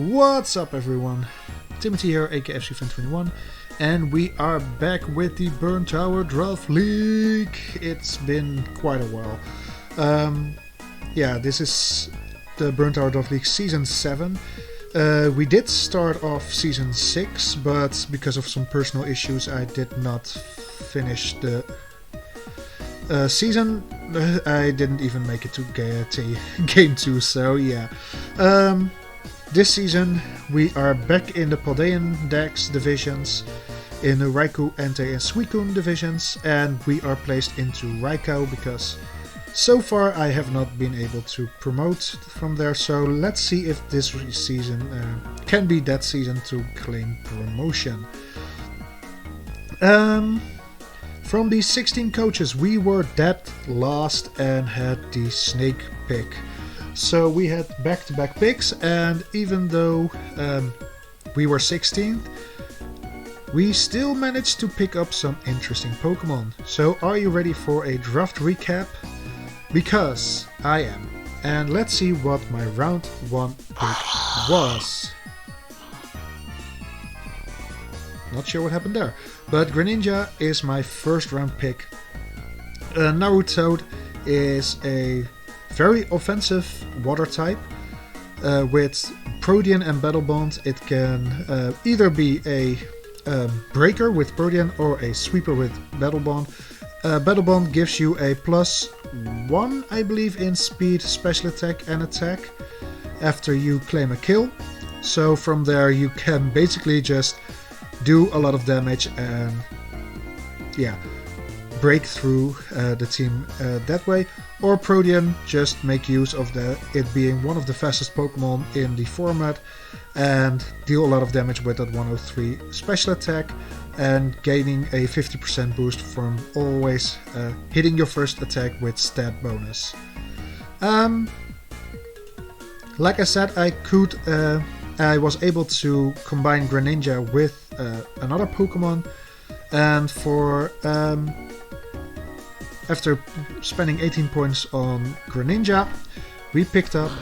What's up everyone? Timothy here, aka FCFan21, and we are back with the Burn Tower Draft League. It's been quite a while. This is the Burn Tower Draft League Season 7. We did start off Season 6, but because of some personal issues I did not finish the season. I didn't even make it to Game 2, so yeah. This season we are back in the Paldean Dex divisions, in the Raikou, Entei and Suicune divisions, and we are placed into Raikou because so far I have not been able to promote from there, so let's see if this season can be that season to claim promotion. From the 16 coaches we were dead last and had the snake pick. So we had back-to-back picks, and even though we were 16th, we still managed to pick up some interesting Pokemon. So are you ready for a draft recap? Because I am. And let's see what my round 1 pick was. Not sure what happened there. But Greninja is my first round pick. Naruto is a very offensive water type. With Protean and Battle Bond, it can either be a breaker with Protean or a sweeper with Battle Bond. Battle Bond gives you a +1, I believe, in speed, special attack and attack after you claim a kill. So from there you can basically just do a lot of damage and break through the team that way. Or Protean, just make use of it being one of the fastest Pokemon in the format and deal a lot of damage with that 103 special attack and gaining a 50% boost from always hitting your first attack with stat bonus. Like I said, I was able to combine Greninja with another Pokemon, and for after spending 18 points on Greninja, we picked up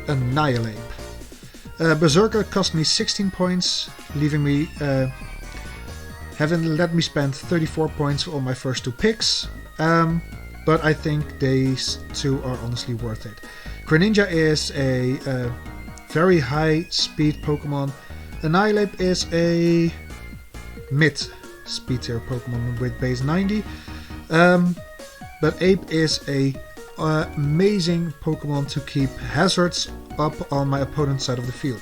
Annihilate. Berserker cost me 16 points, leaving me having let me spend 34 points on my first 2 picks, but I think these two are honestly worth it. Greninja is a very high speed Pokemon. Annihilate is a mid speed tier Pokemon with base 90, but Ape is a amazing Pokemon to keep hazards up on my opponent's side of the field.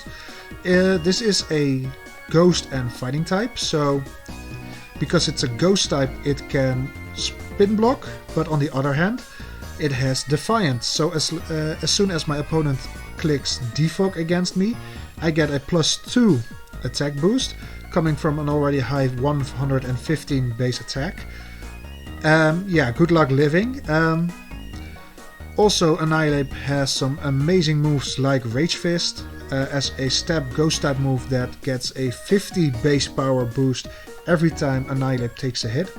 This is a ghost and fighting type, so because it's a ghost type it can spin block, but on the other hand it has Defiant, so as soon as my opponent clicks Defog against me, I get a +2 attack boost coming from an already high 115 base attack. Good luck living. Also, Annihilate has some amazing moves like Rage Fist as a ghost type move that gets a 50 base power boost every time Annihilate takes a hit.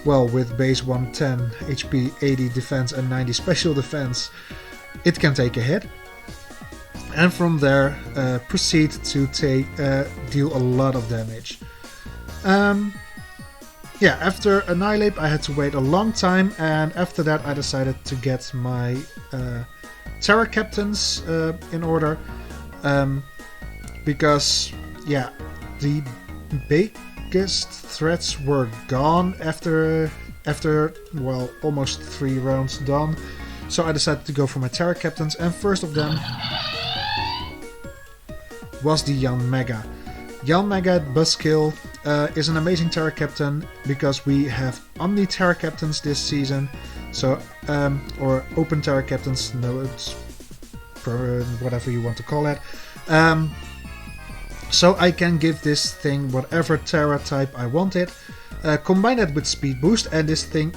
Well, with base 110 HP, 80 defense and 90 special defense, it can take a hit. And from there proceed to deal a lot of damage. After Annihilate I had to wait a long time, and after that I decided to get my Terra Captains in order, because the biggest threats were gone after almost 3 rounds done. So I decided to go for my Terra Captains, and first of them was the Yanmega. Yanmega Buzzkill is an amazing Terra Captain because we have Omni Terra Captains this season, so or Open Terra Captains, no, it's whatever you want to call it. So I can give this thing whatever Terra type I want it. Combine it with Speed Boost, and this thing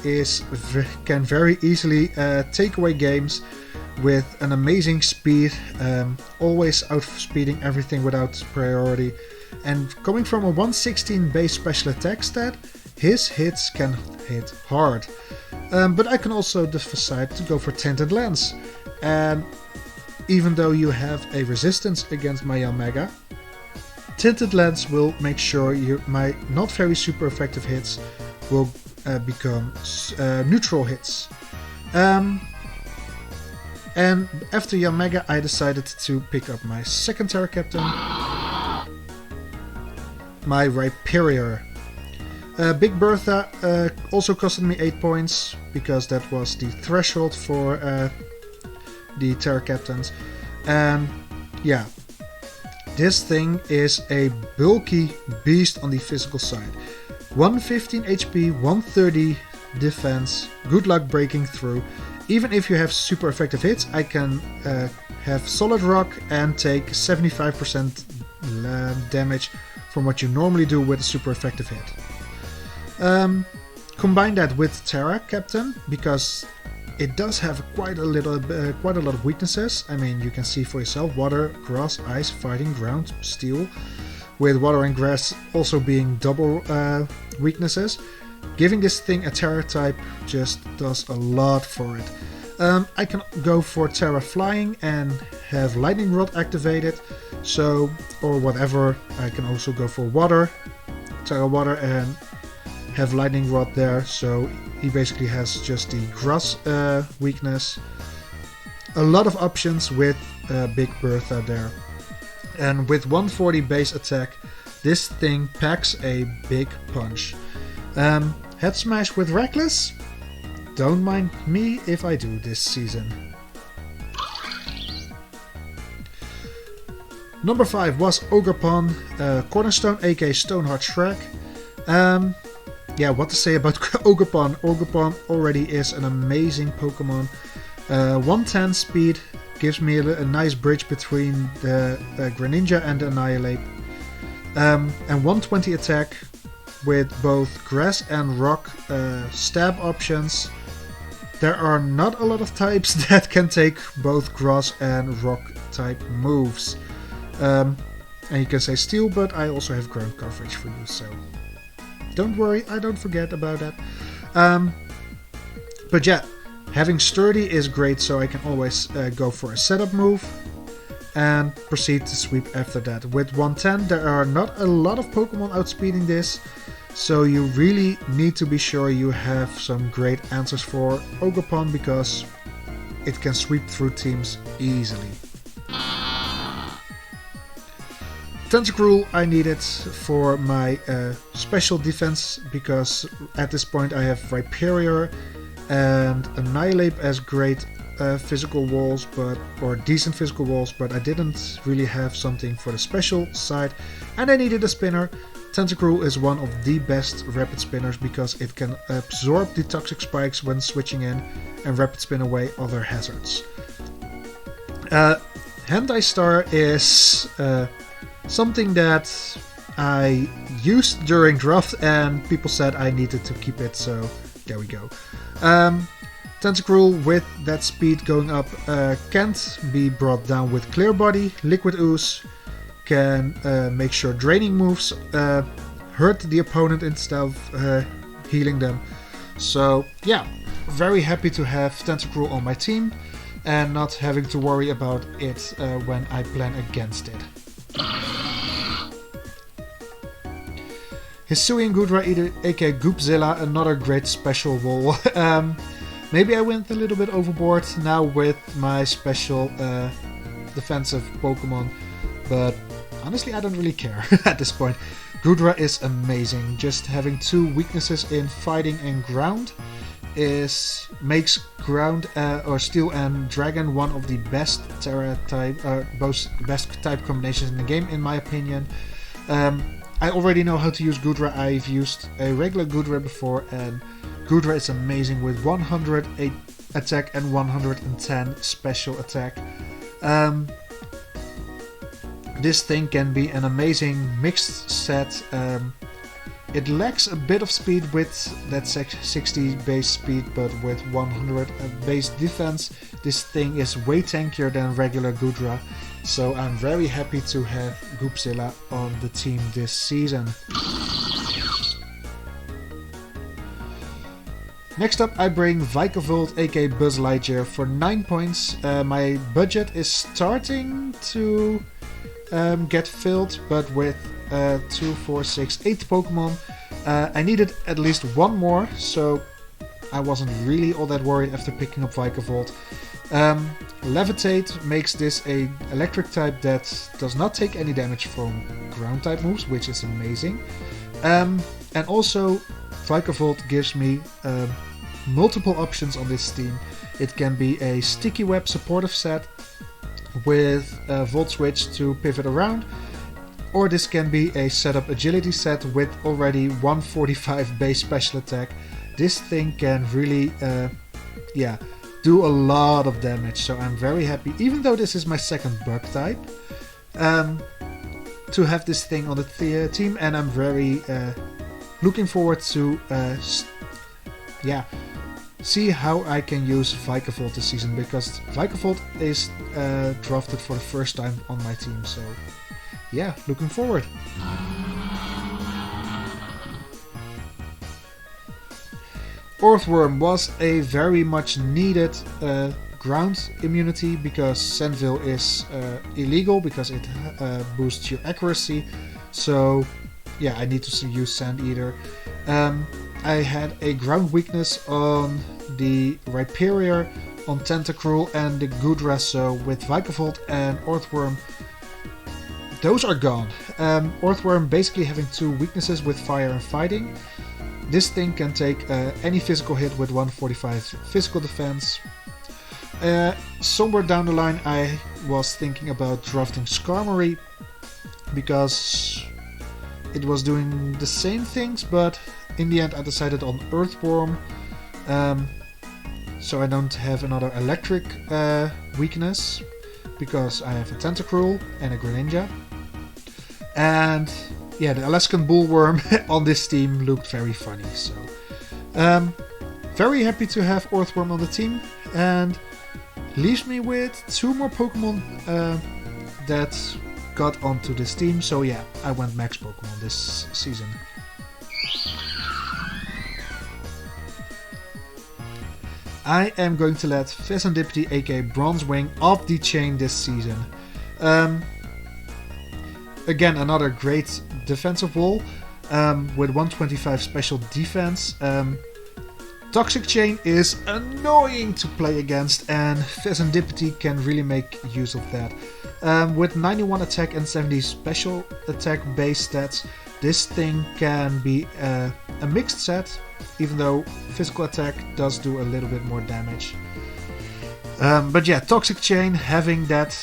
can very easily take away games with an amazing speed, always outspeeding everything without priority. And coming from a 116 base special attack stat, his hits can hit hard. But I can also decide to go for Tinted Lens. And even though you have a resistance against my Yanmega, Tinted Lens will make sure my not very super effective hits will become neutral hits. And after Yanmega, I decided to pick up my second Terra Captain, my Rhyperior. Big Bertha also costed me 8 points, because that was the threshold for the Terra Captains. And yeah, this thing is a bulky beast on the physical side. 115 HP, 130 defense, good luck breaking through. Even if you have super effective hits, I can have solid rock and take 75% damage from what you normally do with a super effective hit. Combine that with Terra Captain, because it does have quite a lot of weaknesses. I mean, you can see for yourself: water, grass, ice, fighting, ground, steel. With water and grass also being double weaknesses. Giving this thing a Terra type just does a lot for it. I can go for Terra Flying and have Lightning Rod activated, so, or whatever. I can also go for Water, Terra Water, and have Lightning Rod there, so he basically has just the grass weakness. A lot of options with Big Bertha there. And with 140 base attack, this thing packs a big punch. Head Smash with Reckless? Don't mind me if I do this season. Number 5 was Ogerpon, Cornerstone, aka Stoneheart Shrek. Yeah, what to say about Ogerpon? Ogerpon already is an amazing Pokemon. 110 speed gives me a nice bridge between the Greninja and the Annihilate. And 120 attack with both grass and rock stab options. There are not a lot of types that can take both grass and rock type moves. And you can say steel, but I also have ground coverage for you, so don't worry, I don't forget about that. But yeah, having sturdy is great, so I can always go for a setup move and proceed to sweep after that. With 110, there are not a lot of Pokemon outspeeding this, so you really need to be sure you have some great answers for Ogerpon, because it can sweep through teams easily. Tentacruel I needed for my special defense, because at this point I have Rhyperior and Annihilate as great physical walls, or decent physical walls, but I didn't really have something for the special side, and I needed a spinner. Tentacruel is one of the best rapid spinners, because it can absorb the toxic spikes when switching in and rapid spin away other hazards. Hentai Star is something that I used during draft, and people said I needed to keep it, so there we go. Tentacruel with that speed going up can't be brought down with Clear Body. Liquid Ooze can make sure draining moves hurt the opponent instead of healing them. So yeah, very happy to have Tentacruel on my team and not having to worry about it when I plan against it. Hisuian Goodra, aka Goopzilla, another great special wall. Maybe I went a little bit overboard now with my special defensive Pokemon, but honestly I don't really care at this point. Goodra is amazing. Just having 2 weaknesses in fighting and ground makes ground or steel and dragon one of the best Terra type, best type combinations in the game, in my opinion. I already know how to use Goodra. I've used a regular Goodra before, and Goodra is amazing with 108 attack and 110 special attack. This thing can be an amazing mixed set. It lacks a bit of speed with that 60 base speed, but with 100 base defense, this thing is way tankier than regular Goodra. So I'm very happy to have Goopzilla on the team this season. Next up, I bring Vikavolt, aka Buzz Lightyear, for 9 points. My budget is starting to get filled, but with 2, 4, 6, 8 Pokemon, I needed at least one more, so I wasn't really all that worried after picking up Vikavolt. Levitate makes this a electric type that does not take any damage from ground type moves, which is amazing. And also Vikavolt gives me multiple options on this team. It can be a Sticky Web supportive set with a Volt Switch to pivot around, or this can be a setup agility set with already 145 base special attack. This thing can really do a lot of damage, so I'm very happy, even though this is my second bug type, to have this thing on the team, and I'm very looking forward to see how I can use Vikavolt this season, because Vikavolt is drafted for the first time on my team, so yeah, looking forward. Earthworm was a very much needed ground immunity, because Sandville is illegal because it boosts your accuracy. So yeah, I need to use Sand Eater. I had a ground weakness on the Rhyperior, on Tentacruel and the Goodra, so with Vikavolt and Earthworm, those are gone. Earthworm basically having 2 weaknesses with Fire and Fighting. This thing can take any physical hit with 145 physical defense. Somewhere down the line I was thinking about drafting Skarmory, because it was doing the same things, but in the end I decided on Earthworm, so I don't have another electric weakness, because I have a Tentacruel and a Greninja. And yeah, the Alaskan Bullworm on this team looked very funny, so very happy to have Earthworm on the team, and leaves me with 2 more Pokemon that got onto this team, so yeah, I went max Pokemon this season. I am going to let Fezandipity, aka Bronzewing, off the chain this season. Again, another great defensive wall with 125 special defense. Toxic Chain is annoying to play against, and Fezandipity can really make use of that. With 91 attack and 70 special attack base stats, this thing can be a mixed set, even though physical attack does do a little bit more damage. But yeah, Toxic Chain, having that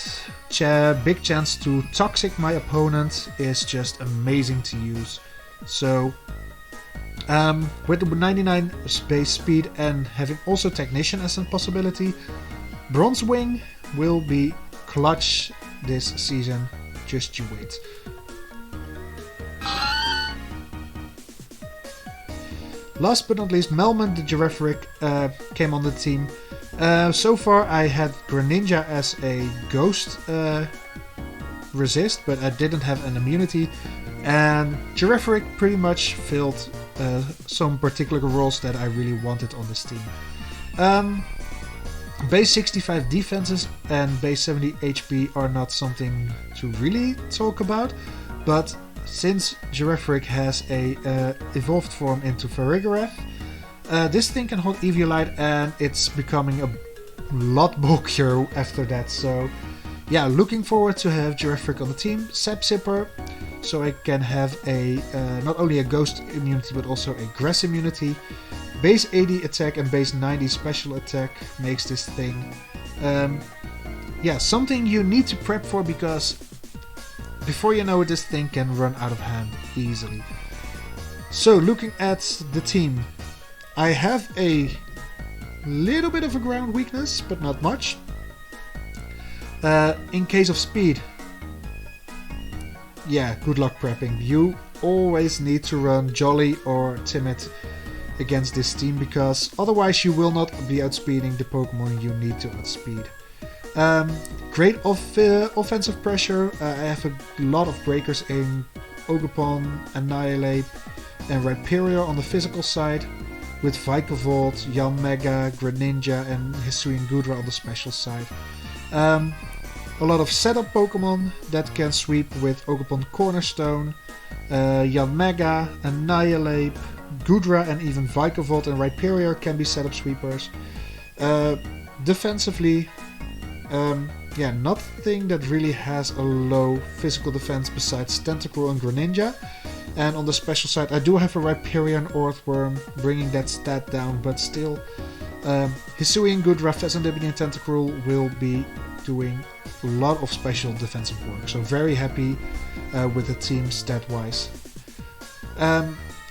big chance to toxic my opponent is just amazing to use. So with the 99 base speed and having also Technician as a possibility, Bronzewing will be clutch this season, just you wait. Last but not least, Melman the Giraffaric came on the team. So far I had Greninja as a ghost resist, but I didn't have an immunity, and Giraffaric pretty much filled some particular roles that I really wanted on this team. Base 65 defenses and base 70 HP are not something to really talk about, but since Giraffaric has a evolved form into Farigiraf, this thing can hold Eviolite, and it's becoming a lot bulkier after that. So yeah, looking forward to have Giraffaric on the team. Sapsipper, so I can have a not only a ghost immunity but also a grass immunity. Base 80 attack and base 90 special attack makes this thing something you need to prep for, because before you know it, this thing can run out of hand easily. So looking at the team, I have a little bit of a ground weakness, but not much. In case of speed, yeah, good luck prepping. You always need to run Jolly or Timid against this team, because otherwise you will not be outspeeding the Pokemon you need to outspeed. Great offensive pressure. I have a lot of breakers in Ogerpon, Annihilate and Rhyperior on the physical side. with Vikavolt, Yanmega, Greninja and Hisuian Goodra on the special side. A lot of setup Pokemon that can sweep with Ogerpon Cornerstone, Yanmega, Annihilate, Goodra and even Vikavolt and Rhyperior can be setup sweepers. Defensively, nothing that really has a low physical defense besides Tentacruel and Greninja. And on the special side, I do have a Rhyperior and Earthworm, bringing that stat down, but still, Hisuian Goodra, Fezandipity and Tentacruel will be doing a lot of special defensive work. So very happy with the team stat-wise.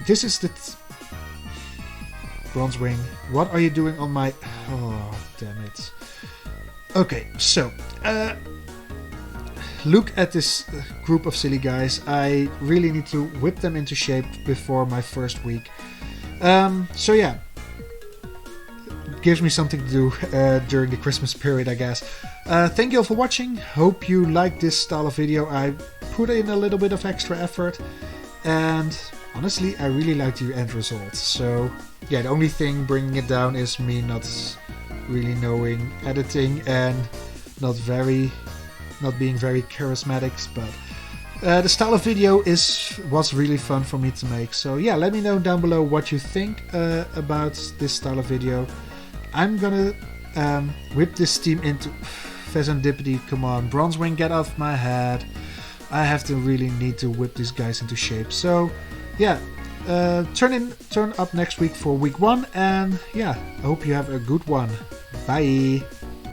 This is the Bronzewing. What are you doing on my... Oh, damn it. Okay, so... look at this group of silly guys. I really need to whip them into shape before my first week. So yeah. Gives me something to do during the Christmas period, I guess. Thank you all for watching. Hope you like this style of video. I put in a little bit of extra effort. And honestly, I really like the end result. So yeah, the only thing bringing it down is me not really knowing editing and not being very charismatic, but the style of video was really fun for me to make. So yeah, let me know down below what you think about this style of video. I'm gonna whip this team into Fezandipity. Come on, Bronzewing, get off my head. I have to really need to whip these guys into shape. So yeah, turn up next week for week 1, and yeah, I hope you have a good one. Bye.